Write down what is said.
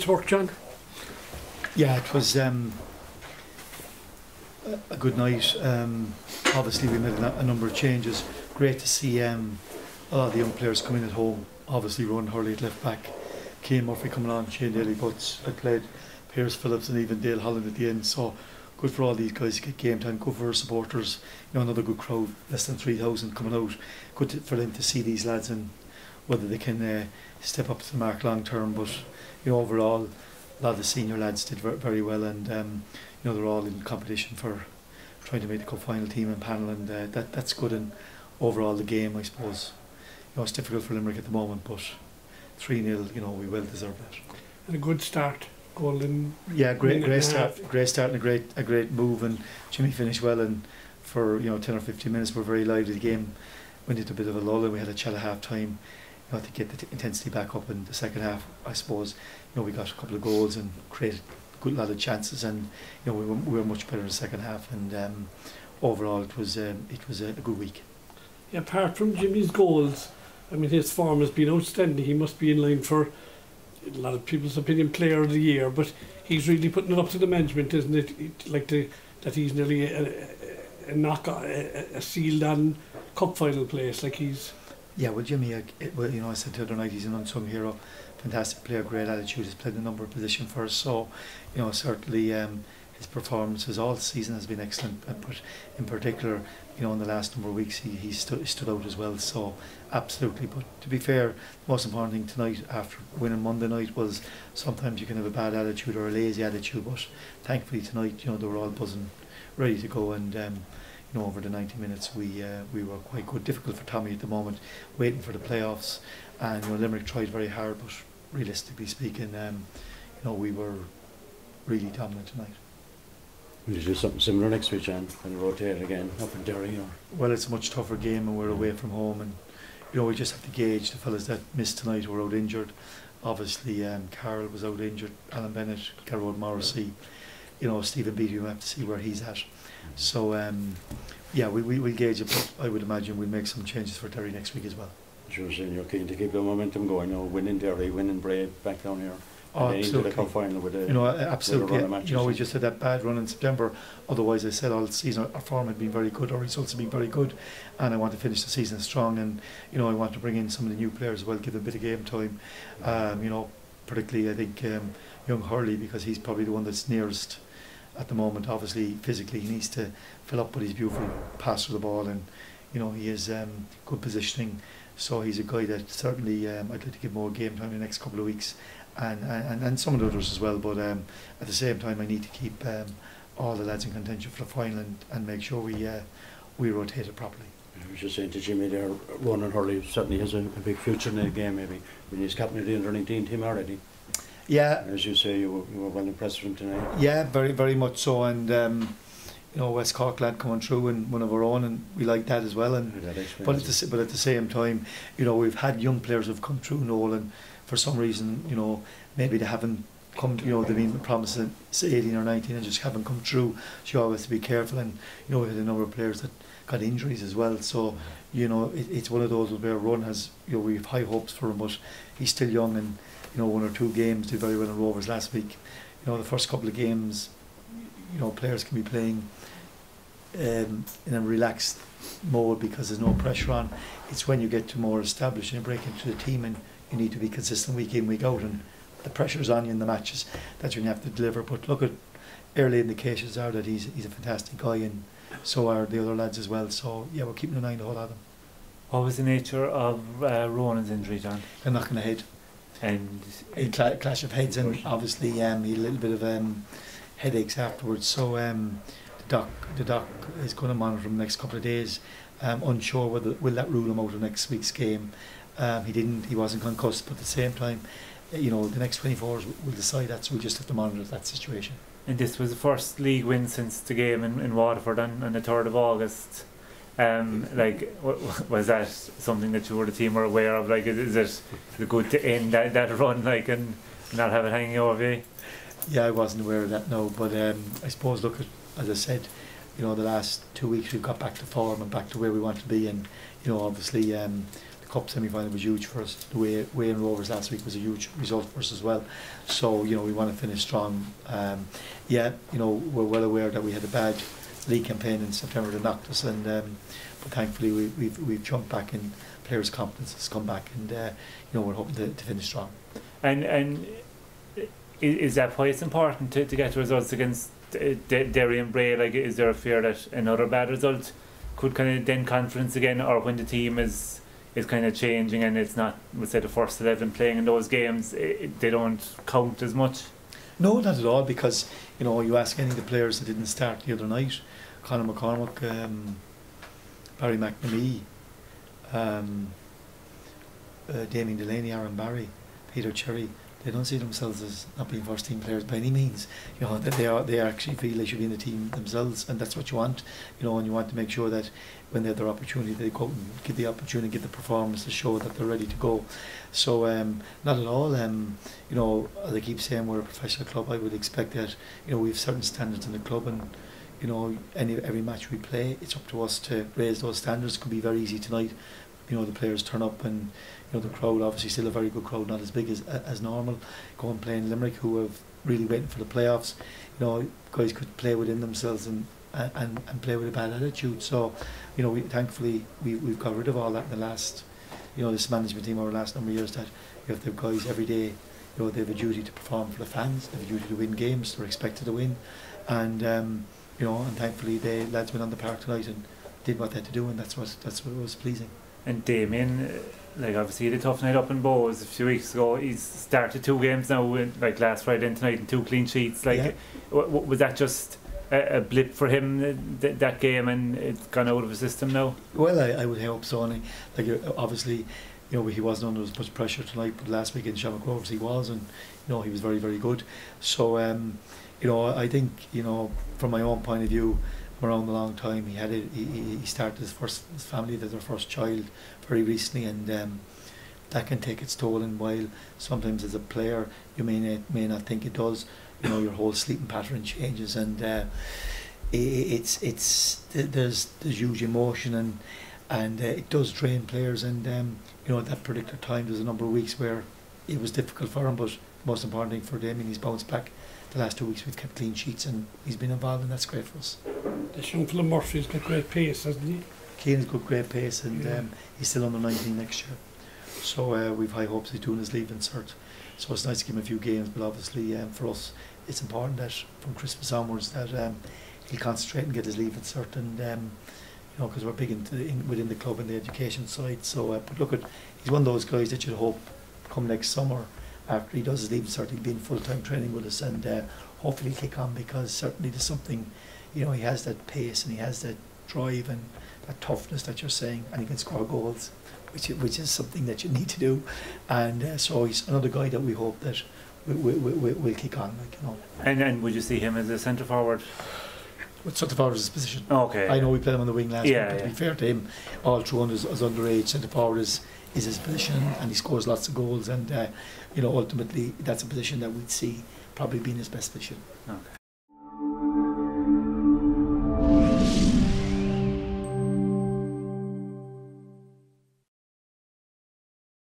work, John? Yeah, it was a good night. Obviously, we made a number of changes. Great to see a lot of the young players coming at home. Obviously, Ron Hurley at left back, Cian Murphy coming on, Shane Daly Butts. I played Pierce Phillips and even Dale Holland at the end. So good for all these guys to get game time. Good for our supporters. Another good crowd, less than 3,000 coming out. Good for them to see these lads and whether they can step up to the mark long term. But overall, a lot of the senior lads did very well, and they're all in competition for trying to make the cup final team and panel, and that's good. And overall, the game, I suppose, it's difficult for Limerick at the moment, but 3-0, we well deserve that. And a good start, golden. Yeah, great start and a great move, and Jimmy finished well, and for 10 or 15 minutes we're very lively. The game went into a bit of a lull, and we had a chat at half time. To get the intensity back up in the second half, I suppose. We got a couple of goals and created a good lot of chances, and we were much better in the second half. And overall, it was a good week. Yeah, apart from Jimmy's goals, I mean, his form has been outstanding. He must be in line for a lot of people's opinion, Player of the Year. But he's really putting it up to the management, isn't it? That he's nearly a sealed on cup final place. Yeah, well, Jimmy, I said the other night, he's an unsung hero, fantastic player, great attitude, has played a number of positions for us, so, certainly his performances all season has been excellent, but in particular, in the last number of weeks, he stood out as well, so absolutely. But to be fair, the most important thing tonight, after winning Monday night, was sometimes you can have a bad attitude or a lazy attitude, but thankfully tonight, they were all buzzing, ready to go, and over the 90 minutes we were quite good. Difficult for Tommy at the moment, waiting for the playoffs, and Limerick tried very hard, but realistically speaking, we were really dominant tonight. Will you do something similar next week, John, and rotate again up in Derry? Well, it's a much tougher game, and we're away from home, and we just have to gauge the fellas that missed tonight who were out injured. Obviously, Carroll was out injured, Alan Bennett, Garrod Morrissey, Stephen Beattie, we have to see where he's at. So we'll gauge it, but I would imagine we'll make some changes for Derry next week as well. Sure, you're keen to keep the momentum going, winning Derry, winning Brave back down here. Absolutely. Into the cup final with absolutely. With a run of matches. We just had that bad run in September. Otherwise, I said all season our form had been very good, our results have been very good, and I want to finish the season strong. And I want to bring in some of the new players as well, give them a bit of game time. Particularly I think young Hurley, because he's probably the one that's nearest at the moment. Obviously, physically, he needs to fill up, but he's beautiful passer of the ball, and he has good positioning. So he's a guy that certainly I'd like to give more game time in the next couple of weeks, and some of the others as well. But at the same time, I need to keep all the lads in contention for the final and make sure we rotate it properly. I was just saying to Jimmy there, Ronan Hurley certainly has a big future in the game, maybe, when he's captain of the under-19 team already. Yeah. As you say, you were well impressed with him tonight. Yeah, very, very much so. And West Cork lad coming through and one of our own, and we like that as well. And but at the same time, we've had young players who've come through, Noel, and for some reason, maybe they haven't come. They've been promised 18 or 19 and just haven't come through. So you always have to be careful. And we had a number of players that got injuries as well. So it's one of those where Ron has. We have high hopes for him, but he's still young, and one or two games did very well in Rovers last week. The first couple of games, players can be playing in a relaxed mode because there's no pressure on. It's when you get to more established and break into the team, and you need to be consistent week in, week out, and the pressure's on you in the matches. That's when you have to deliver. But look at early indications are that he's a fantastic guy, and so are the other lads as well. So yeah, we're keeping an eye on the whole of them. What was the nature of Ronan's injury, John? A knock on the head. And a clash of heads, and obviously he had a little bit of headaches afterwards. So the doc is going to monitor him the next couple of days. Unsure whether will that rule him out of next week's game. He wasn't concussed, but at the same time, the next 24 hours will decide that. So we just have to monitor that situation. And this was the first league win since the game in Waterford on the 3rd of August. Was that something that you or the team were aware of? Is it good to end that run and not have it hanging over you? Yeah, I wasn't aware of that, no. But I suppose, look, as I said, the last 2 weeks we've got back to form and back to where we want to be, and obviously the Cup semi-final was huge for us. The way in Rovers last week was a huge result for us as well. So we want to finish strong. We're well aware that we had a bad league campaign in September that knocked us, and but thankfully we've jumped back and players' confidence has come back, and we're hoping to finish strong. And is that why it's important to get results against Derry and Bray? Like, is there a fear that another bad result could kind of dent confidence again, or when the team is kind of changing and it's not, let's say, the first 11 playing in those games, they don't count as much? No, not at all, because you ask any of the players that didn't start the other night, Conor McCormack, Barry McNamee, Damien Delaney, Aaron Barry, Peter Cherry, they don't see themselves as not being first team players by any means. That they actually feel they should be in the team themselves, and that's what you want. And you want to make sure that when they have their opportunity, they go out and get the opportunity, get the performance to show that they're ready to go. So not at all. As I keep saying, we're a professional club. I would expect that we have certain standards in the club, and every match we play, it's up to us to raise those standards. It could be very easy tonight. The players turn up, and the crowd, obviously still a very good crowd, not as big as normal, go and play in Limerick, who have really waiting for the playoffs. Guys could play within themselves and play with a bad attitude. So thankfully we've got rid of all that in the last, this management team over the last number of years, that if the guys every day, they have a duty to perform for the fans, they have a duty to win games, they're expected to win, and and thankfully the lads went on the park tonight and did what they had to do, and that's what was pleasing. And Damien, obviously he had a tough night up in Bows a few weeks ago. He's started 2 games now, last Friday and tonight, and 2 clean sheets. Was that just a blip for him, that game, and it's gone out of his system now? Well, I would hope so. And obviously, he wasn't under as much pressure tonight, but last week in Shamrock Rovers he was, and he was very, very good. So I think from my own point of view, around a long time, he started his family, their first child very recently, and that can take its toll. And while sometimes as a player you may not think it does, your whole sleeping pattern changes, and there's huge emotion, and it does drain players, and at that particular time there's a number of weeks where it was difficult for him, but most important thing for Damien, he's bounced back. The last 2 weeks we've kept clean sheets, and he's been involved, and that's great for us. This young fella Murphy's got great pace, hasn't he? Keane's got great pace, and he's still under 19 next year. So we've high hopes he's doing his leave insert. So it's nice to give him a few games, but obviously for us it's important that from Christmas onwards that he'll concentrate and get his leave insert, and because we're big within the club and the education side. So but look, he's one of those guys that you'd hope come next summer, after he does his leave insert, he'll be in full-time training with us, and hopefully he'll kick on, because certainly there's something, he has that pace and he has that drive and that toughness that you're saying, and he can score goals, which is something that you need to do, and so he's another guy that we hope that will kick on, And would you see him as a centre forward? With centre forward is his position. Okay. I know we played him on the wing last week, but to be fair to him, all through as underage, centre forward is his position, and he scores lots of goals, and ultimately that's a position that we'd see probably being his best position. Okay.